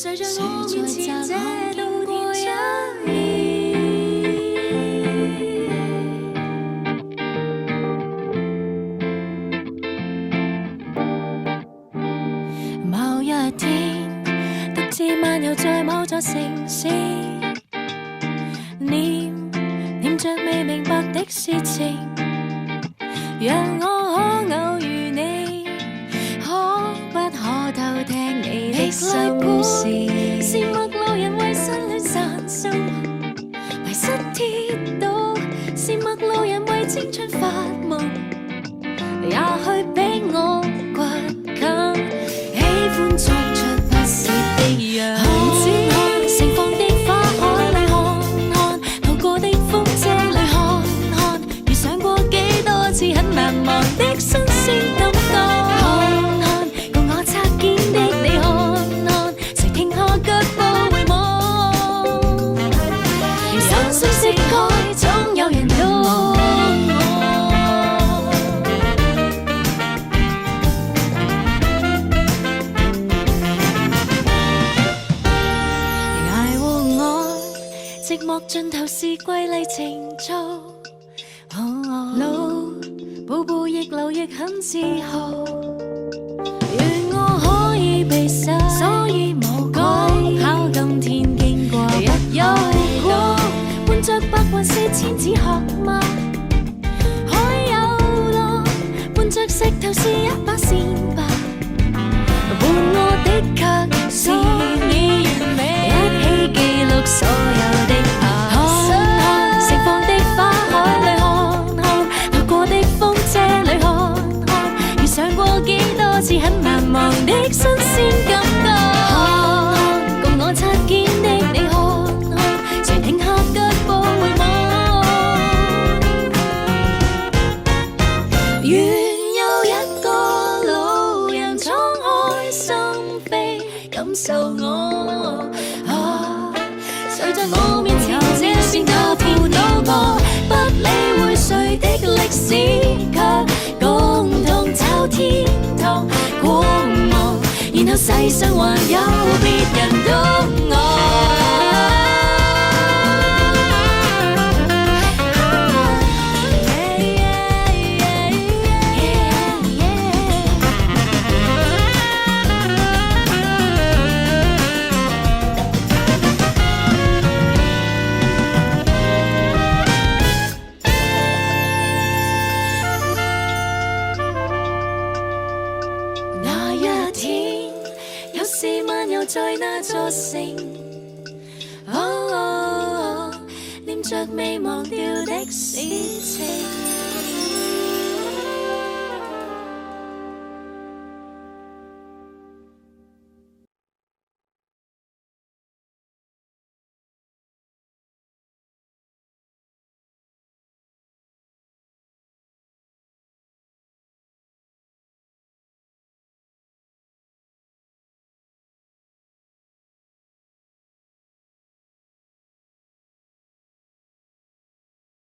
誰在我面前這度過一夜？某一天，獨自漫遊在某座城市，念着未明白的事情，讓我可偶遇你，可不可偷聽你的心事？是陌路人為失戀散心，迷失鐵道，是陌路人為青春發夢，也許比我倔強，喜歡作出不是的樣子。盛放的花海裏看看，途過的風車裏看看，遇上過幾多次很難忘的新鮮感覺。看看共我擦肩的你，看看誰停下腳步回望，人生識開，總有人懂我。捱和愛，寂寞盡頭是瑰麗情操。路步步亦路亦很自豪，願我可以被守，所以無講考今天經過日有過，伴着白雲是千子學嗎？海有浪，伴着石頭是一把扇吧，伴我的卻是你完美，一起記錄所有的爬山，盛放的花海裏看看，途過的風車裏看看，遇上過幾多次很難忘的新鮮感覺。看看共我擦肩的你，看看誰停下腳步回望，願有一個路人敞開心扉感受我。誰在我面前這邊個跳到過，不理會誰的歷史，卻共同找天堂過望，然後世上還有別人懂我。那一天，有時漫遊在那座城，念着未忘掉的事情。